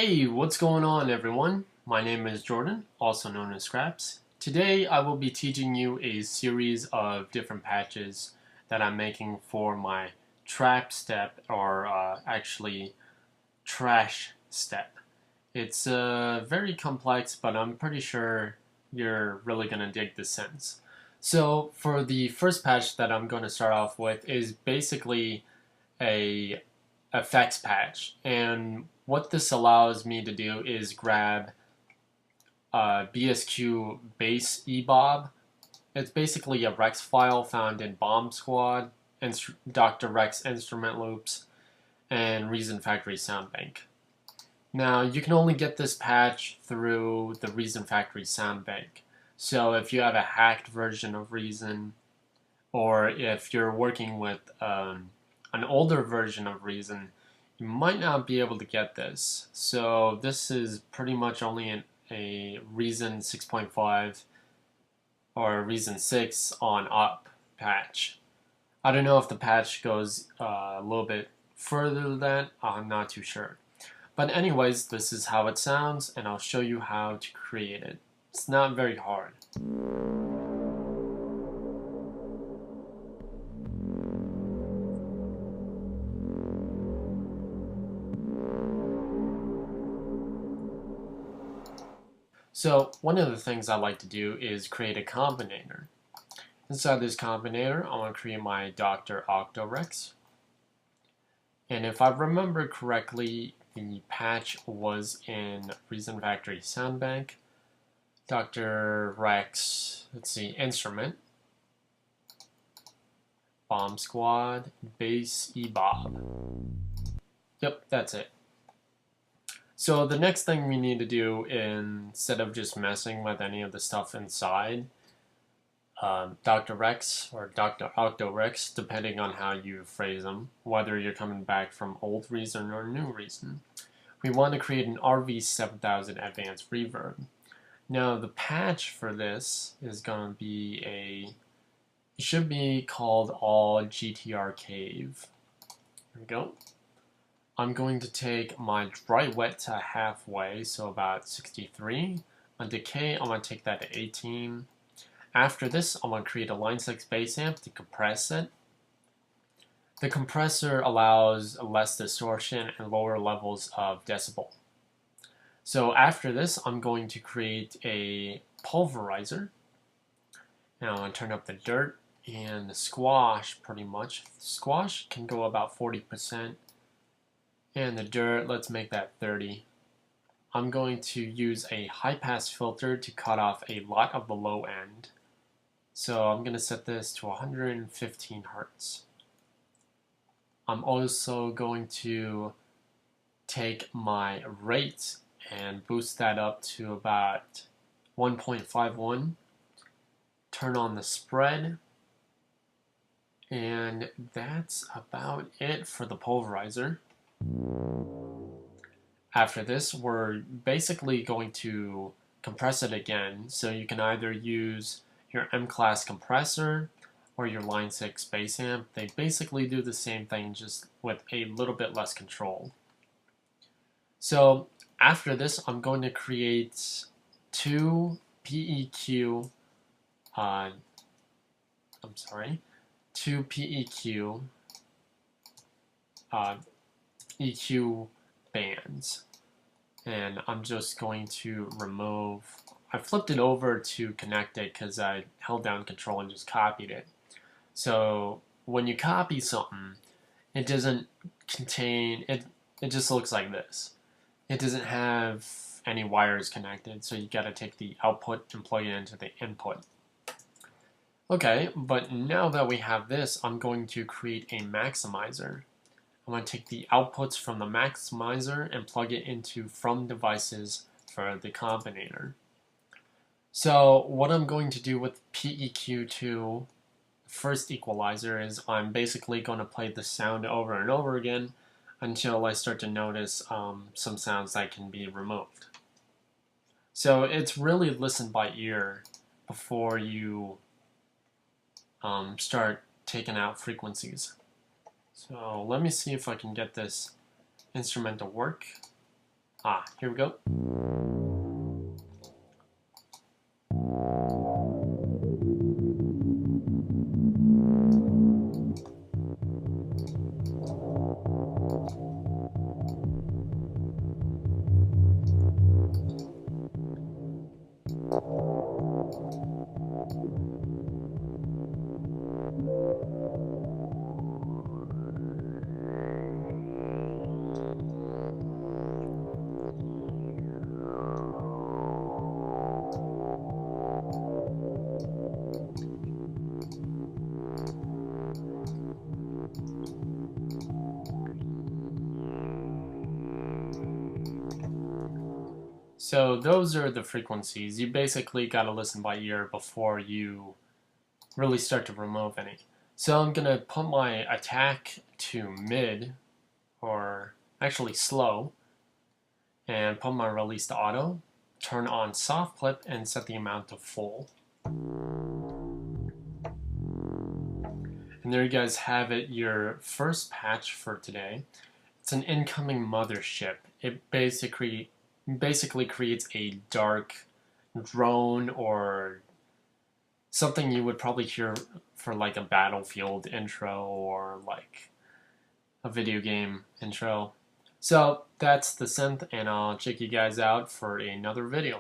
Hey, what's going on everyone? My name is Jordan, also known as Scraps. Today I will be teaching you a series of different patches that I'm making for my trap step, or actually trash step. It's very complex, but I'm pretty sure you're really going to dig the sense. So for the first patch that I'm going to start off with is basically a effects patch, and what this allows me to do is grab BSQ base ebob. It's basically a Rex file found in Bomb Squad, Dr. Rex instrument loops, and Reason Factory sound bank. Now you can only get this patch through the Reason Factory sound bank. So if you have a hacked version of Reason, or if you're working with an older version of Reason, you might not be able to get this. So this is pretty much only a Reason 6.5 or Reason 6 on up patch. I don't know if the patch goes a little bit further than that. I'm not too sure. But anyways, this is how it sounds, and I'll show you how to create it. It's not very hard. So one of the things I like to do is create a combinator. Inside this combinator, I want to create my Dr. Octorex. And if I remember correctly, the patch was in Reason Factory Soundbank, Dr. Rex, let's see, Instrument, Bomb Squad, Bass EBOB. Yep, that's it. So the next thing we need to do, instead of just messing with any of the stuff inside Dr. Rex or Dr. Octorex, depending on how you phrase them, whether you're coming back from old Reason or new Reason, we want to create an RV7000 advanced reverb. Now the patch for this is going to be it should be called all GTR Cave. There we go. I'm going to take my dry wet to halfway, so about 63. On decay, I'm going to take that to 18. After this, I'm going to create a line 6 bass amp to compress it. The compressor allows less distortion and lower levels of decibel. So after this, I'm going to create a pulverizer. Now I'm going to turn up the dirt and the squash pretty much. Squash can go about 40%. And the dirt, let's make that 30. I'm going to use a high pass filter to cut off a lot of the low end. So I'm going to set this to 115 Hertz. I'm also going to take my rate and boost that up to about 1.51. Turn on the spread. And that's about it for the pulverizer. After this, we're basically going to compress it again, so you can either use your M-class compressor or your line 6 bass amp. They basically do the same thing, just with a little bit less control. So after this, I'm going to create two PEQ EQ bands, and I'm just going to remove. I flipped it over to connect it because I held down control and just copied it. So when you copy something, it doesn't contain it. It just looks like this. It doesn't have any wires connected, so you got to take the output and plug it into the input. Okay, but now that we have this, I'm going to create a maximizer. I'm going to take the outputs from the maximizer and plug it into from devices for the combinator. So what I'm going to do with PEQ2, first equalizer, is I'm basically going to play the sound over and over again until I start to notice some sounds that can be removed. So it's really listen by ear before you start taking out frequencies. So let me see if I can get this instrument to work. Here we go. So those are the frequencies. You basically got to listen by ear before you really start to remove any. So I'm going to put my attack to mid, or actually slow, and put my release to auto, turn on soft clip, and set the amount to full. And there you guys have it, your first patch for today. It's an incoming Mothership. It basically creates a dark drone or something you would probably hear for like a Battlefield intro or like a video game intro. So that's the synth, and I'll check you guys out for another video.